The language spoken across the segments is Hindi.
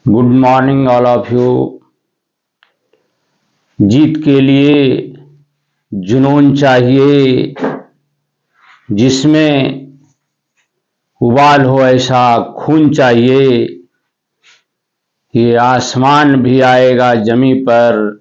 Good morning all of you. जीत के लिए जुनून चाहिए, जिसमें उबाल हो ऐसा खून चाहिए। ये आसमान भी आएगा जमी पर,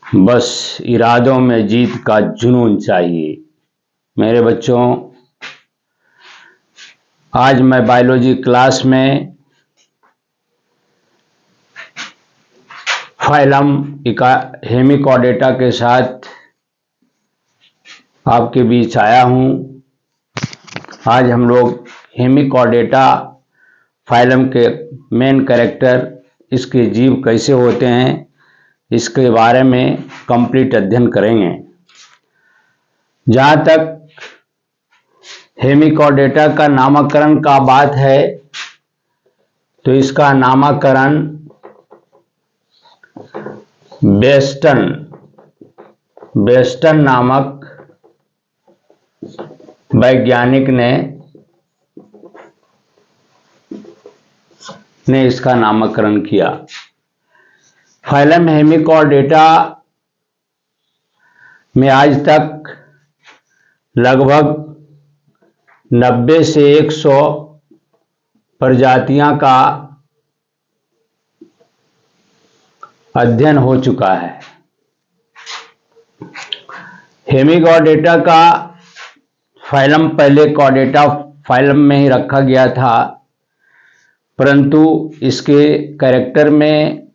बस इरादों में जीत का जुनून चाहिए। मेरे बच्चों, आज मैं बायोलॉजी क्लास में फाइलम हेमिकॉर्डेटा के साथ आपके बीच आया हूँ। आज हम लोग हेमिकॉर्डेटा फाइलम के मेन कैरेक्टर, इसके जीव कैसे होते हैं, इसके बारे में कंप्लीट अध्ययन करेंगे। जहाँ तक हेमिकॉर्डेटा का नामकरण का बात है, तो इसका नामकरण बेस्टन नामक वैज्ञानिक ने इसका नामकरण किया। फाइलम हेमिकॉर्डेटा में आज तक लगभग 90 से 100 प्रजातियां का अध्ययन हो चुका है। हेमिकॉर्डेटा का फाइलम पहले कॉर्डेटा फाइलम में ही रखा गया था, परंतु इसके कैरेक्टर में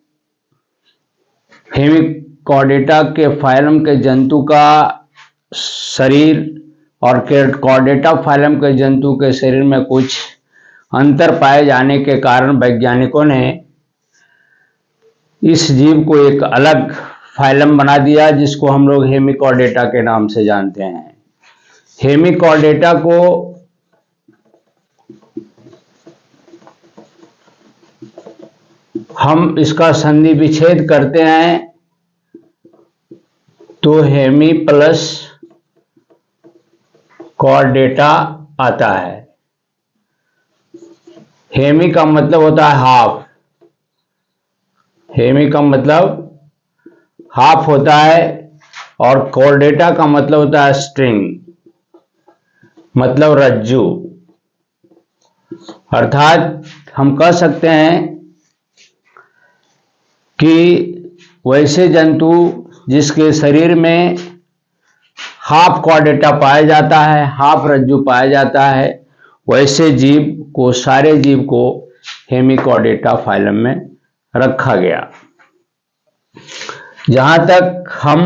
हेमिकॉर्डेटा के फाइलम के जंतु का शरीर और कॉर्डेटा फाइलम के जंतु के शरीर में कुछ अंतर पाए जाने के कारण वैज्ञानिकों ने इस जीव को एक अलग फाइलम बना दिया, जिसको हम लोग हेमिकॉर्डेटा के नाम से जानते हैं। हेमिकॉर्डेटा को हम इसका संधि विच्छेद करते हैं तो हेमी प्लस कॉर्डेटा आता है। हेमी का मतलब होता है हाफ, हेमी का मतलब हाफ होता है, और कॉर्डेटा का मतलब होता है स्ट्रिंग, मतलब रज्जू। अर्थात हम कह सकते हैं कि वैसे जंतु जिसके शरीर में हाफ कॉर्डेटा पाया जाता है, हाफ रज्जु पाया जाता है, वैसे जीव को, सारे जीव को हेमिकॉर्डेटा फाइलम में रखा गया। जहां तक हम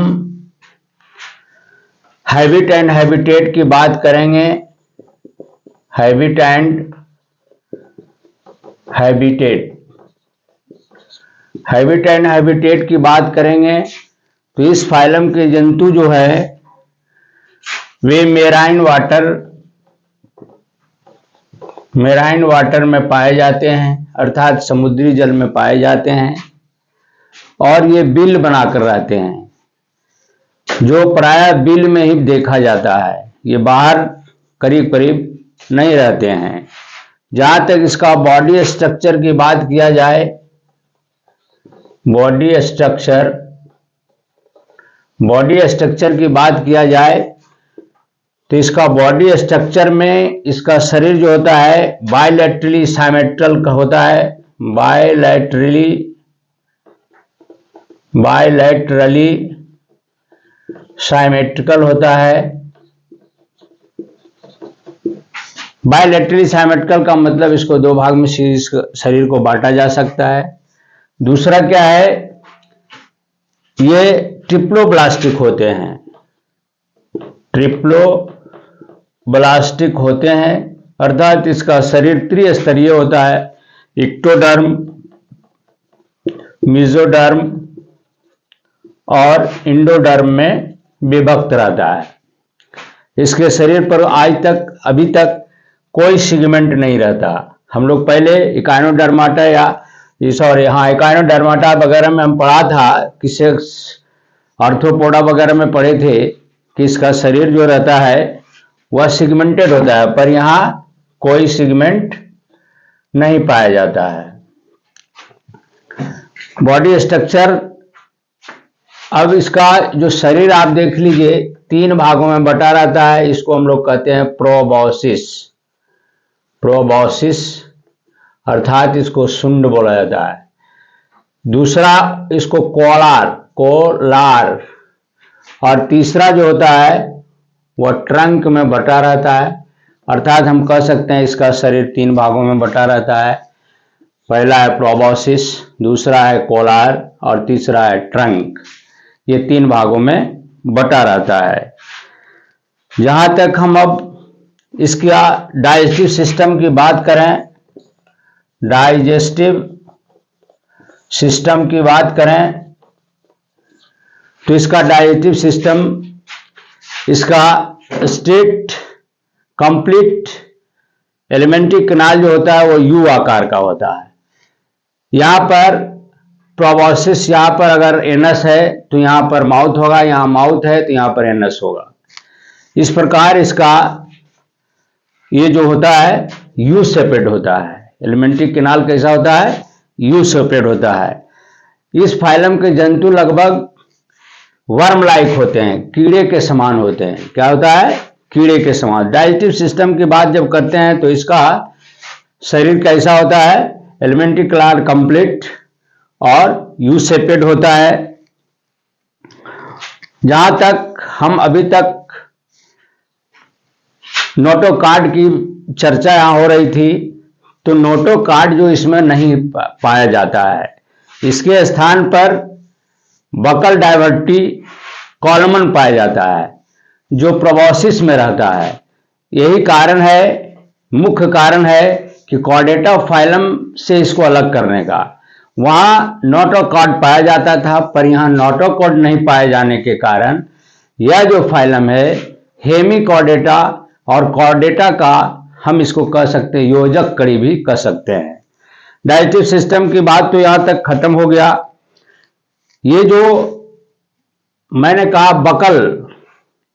हैबिट एंड हैबिटेट की बात करेंगे, हैबिट एंड हैबिटेट की बात करेंगे, तो इस फाइलम के जंतु जो है वे मेराइन वाटर में पाए जाते हैं, अर्थात समुद्री जल में पाए जाते हैं, और ये बिल बनाकर रहते हैं, जो प्रायः बिल में ही देखा जाता है। ये बाहर करीब करीब नहीं रहते हैं। जहां तक इसका बॉडी स्ट्रक्चर की बात किया जाए, बॉडी स्ट्रक्चर की बात किया जाए, तो इसका बॉडी स्ट्रक्चर में इसका शरीर जो होता है बायलैटरली साइमेट्रिकल का होता है, बायलैटरली साइमेट्रिकल होता है। बायलैटरली साइमेट्रिकल का मतलब इसको दो भाग में शरीर को बांटा जा सकता है। दूसरा क्या है, ये ट्रिप्लोब्लास्टिक होते हैं, अर्थात इसका शरीर त्रिस्तरीय होता है, इक्टोडर्म, मेसोडर्म और इंडोडर्म में विभक्त रहता है। इसके शरीर पर अभी तक कोई सिगमेंट नहीं रहता। हम लोग पहले इकाइनोडर्माटा इकाइनोडर्माटा वगैरह में हम पढ़ा था, किसी आर्थ्रोपोडा वगैरह में पढ़े थे कि इसका शरीर जो रहता है वह सिगमेंटेड होता है, पर यहाँ कोई सिगमेंट नहीं पाया जाता है। बॉडी स्ट्रक्चर, अब इसका जो शरीर आप देख लीजिए 3 भागों में बटा रहता है। इसको हम लोग कहते हैं प्रोबॉसिस। प्रोबॉसिस अर्थात इसको शुंड बोला जाता है। दूसरा इसको कोलार, और तीसरा जो होता है वह ट्रंक में बटा रहता है। अर्थात हम कह सकते हैं इसका शरीर 3 भागों में बटा रहता है। पहला है प्रोबॉसिस, दूसरा है कोलार और तीसरा है ट्रंक। ये 3 भागों में बटा रहता है। जहां तक हम अब इसका डाइजेस्टिव सिस्टम की बात करें, डाइजेस्टिव सिस्टम की बात करें तो इसका डाइजेस्टिव सिस्टम, इसका स्ट्रेट कंप्लीट एलिमेंट्री कैनाल जो होता है वो यू आकार का होता है। यहाँ पर प्रोबॉसिस, यहाँ पर अगर एनस है तो यहाँ पर माउथ होगा, यहाँ माउथ है तो यहाँ पर एनस होगा। इस प्रकार इसका ये जो होता है यू शेपेड होता है। एलिमेंट्री कैनाल कैसा होता है? यू शेपेड होता है। इस फाइलम के जंतु लगभग वर्म लाइक होते हैं, कीड़े के समान होते हैं। क्या होता है? कीड़े के समान। डाइजेस्टिव सिस्टम की बात जब करते हैं तो इसका शरीर कैसा होता है? एलिमेंट्री कैनाल कंप्लीट और यू शेपेड होता है। जहां तक हम अभी तक नोटोकॉर्ड की चर्चा यहां हो रही थी, तो नोटोकॉर्ड जो इसमें नहीं पाया जाता है, इसके स्थान पर बकल डायवर्टी कॉलमन पाया जाता है जो प्रोबॉसिस में रहता है। यही कारण है, मुख्य कारण है कि कॉर्डेटा फाइलम से इसको अलग करने का। वहां नोटोकॉर्ड पाया जाता था, पर यहां नोटोकॉर्ड नहीं पाए जाने के कारण यह जो फाइलम है हेमिकॉर्डेटा और कॉर्डेटा का हम इसको कह सकते हैं योजक कड़ी भी कह सकते हैं। डाइजेस्टिव सिस्टम की बात तो यहां तक खत्म हो गया। ये जो मैंने कहा बकल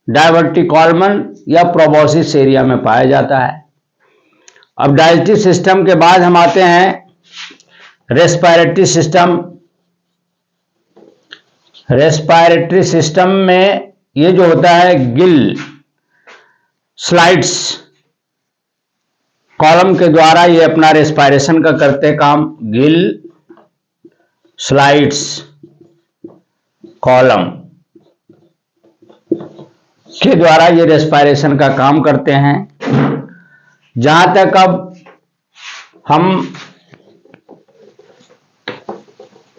डायवर्टी कॉलमन या प्रोबॉसिस एरिया में पाया जाता है। अब डाइजेस्टिव सिस्टम के बाद हम आते हैं रेस्पिरेटरी सिस्टम। रेस्पिरेटरी सिस्टम में ये जो होता है गिल स्लाइड्स कॉलम के द्वारा ये अपना रेस्पिरेशन का करते काम। गिल स्लाइड्स कॉलम के द्वारा ये रेस्पिरेशन का काम करते हैं। जहां तक अब हम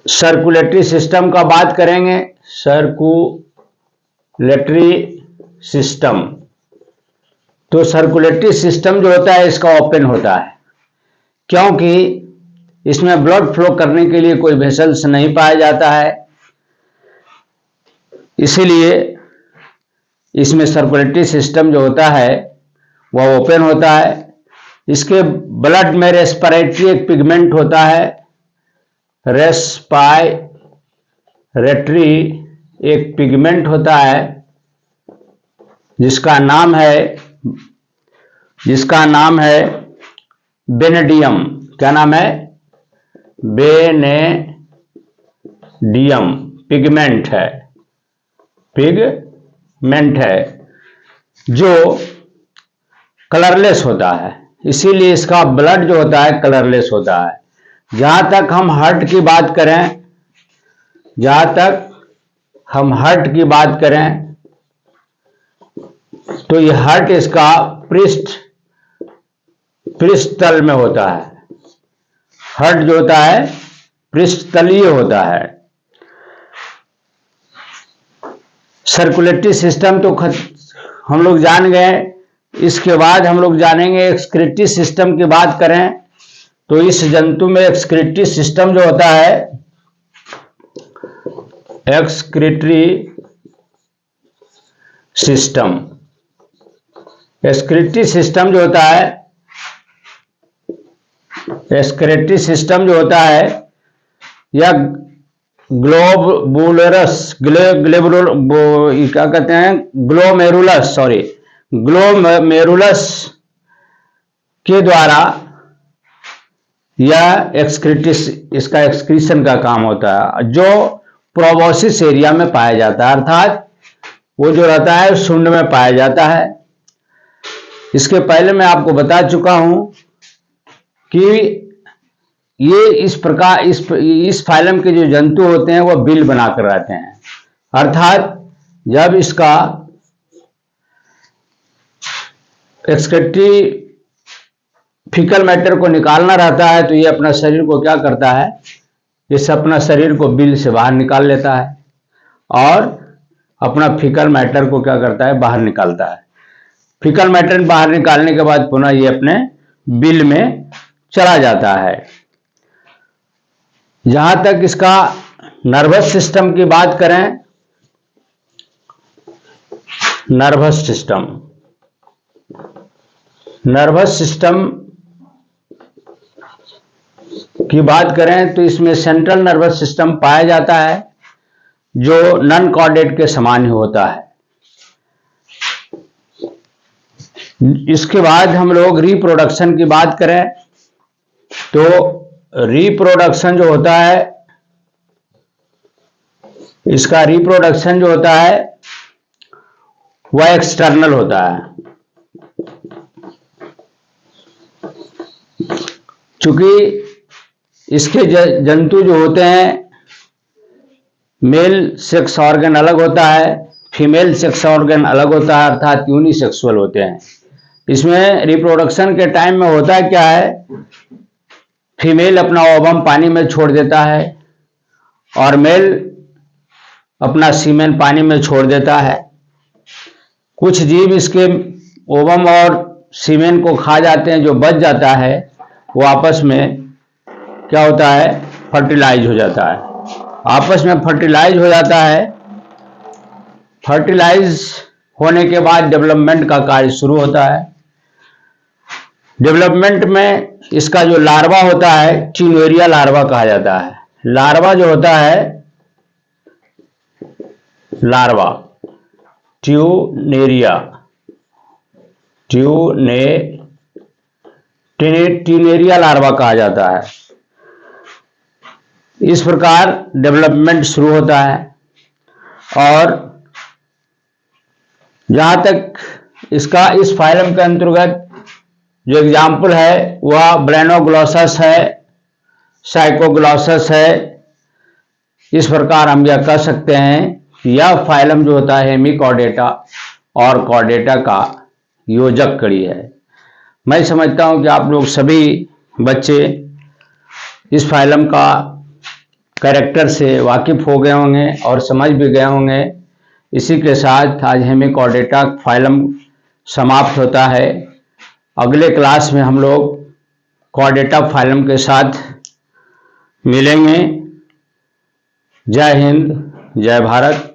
सर्कुलेटरी सिस्टम का बात करेंगे, सर्कुलेटरी सिस्टम, तो सर्कुलेटरी सिस्टम जो होता है इसका ओपन होता है, क्योंकि इसमें ब्लड फ्लो करने के लिए कोई वेसल्स नहीं पाया जाता है, इसीलिए इसमें सर्कुलेटरी सिस्टम जो होता है वह ओपन होता है। इसके ब्लड में रेस्पिरेटरी एक पिगमेंट होता है, रेस्पिरेटरी एक पिगमेंट होता है जिसका नाम है बेनेडियम। क्या नाम है? बेनेडियम पिगमेंट है जो कलरलेस होता है, इसीलिए इसका ब्लड जो होता है कलरलेस होता है। जहां तक हम हार्ट की बात करें, तो ये हार्ट इसका पृष्ठतल में होता है। हार्ट जो होता है पृष्ठतलीय होता है। सर्कुलेटरी सिस्टम तो हम लोग जान गए। इसके बाद हम लोग जानेंगे एक्सक्रीटरी सिस्टम की बात करें तो इस जंतु में एक्सक्रीटरी सिस्टम जो होता है, एक्सक्रीटरी सिस्टम जो होता है या ग्लोमेरुलस के द्वारा या एक्सक्रीटिस, इसका एक्सक्रीशन का काम होता है, जो प्रोबोसिस एरिया में पाया जाता है, अर्थात वो जो रहता है शुंड में पाया जाता है। इसके पहले मैं आपको बता चुका हूं कि ये इस प्रकार इस फाइलम के जो जंतु होते हैं वो बिल बनाकर रहते हैं, अर्थात जब इसका एक्सक्रीटरी फीकल मैटर को निकालना रहता है तो ये अपना शरीर को क्या करता है, इस अपना शरीर को बिल से बाहर निकाल लेता है और अपना फीकल मैटर को क्या करता है, बाहर निकालता है। फीकल मैटर बाहर निकालने के बाद पुनः ये अपने बिल में चला जाता है। जहां तक इसका नर्वस सिस्टम की बात करें, नर्वस सिस्टम की बात करें तो इसमें सेंट्रल नर्वस सिस्टम पाया जाता है जो नन कॉर्डेट के समान ही होता है। इसके बाद हम लोग रिप्रोडक्शन की बात करें तो रिप्रोडक्शन जो होता है, इसका रिप्रोडक्शन जो होता है वह एक्सटर्नल होता है। चूंकि इसके जंतु जो होते हैं, मेल सेक्स ऑर्गन अलग होता है, फीमेल सेक्स ऑर्गन अलग होता है, अर्थात यूनिसेक्सुअल होते हैं। इसमें रिप्रोडक्शन के टाइम में होता क्या है, फीमेल अपना ओवम पानी में छोड़ देता है और मेल अपना सीमेन पानी में छोड़ देता है। कुछ जीव इसके ओवम और सीमेन को खा जाते हैं, जो बच जाता है वो आपस में क्या होता है, फर्टिलाइज हो जाता है, आपस में फर्टिलाइज हो जाता है। फर्टिलाइज होने के बाद डेवलपमेंट का कार्य शुरू होता है। डेवलपमेंट में इसका जो लार्वा होता है, ट्यूनेरिया लार्वा कहा जाता है। लार्वा जो होता है, लार्वा ट्यूनेरिया लार्वा कहा जाता है। इस प्रकार डेवलपमेंट शुरू होता है और जहां तक इसका इस फाइलम के अंतर्गत जो एग्जाम्पल है वह ब्रेनोग्लोसस है, साइकोग्लोसस है। इस प्रकार हम यह कह सकते हैं कि यह फाइलम जो होता है हेमिकॉर्डेटा और कॉर्डेटा का योजक कड़ी है। मैं समझता हूं कि आप लोग सभी बच्चे इस फाइलम का कैरेक्टर से वाकिफ हो गए होंगे और समझ भी गए होंगे। इसी के साथ आज हेमिकॉर्डेटा फाइलम समाप्त होता है। अगले क्लास में हम लोग कॉर्डेटा फाइलम के साथ मिलेंगे। जय हिंद, जय भारत।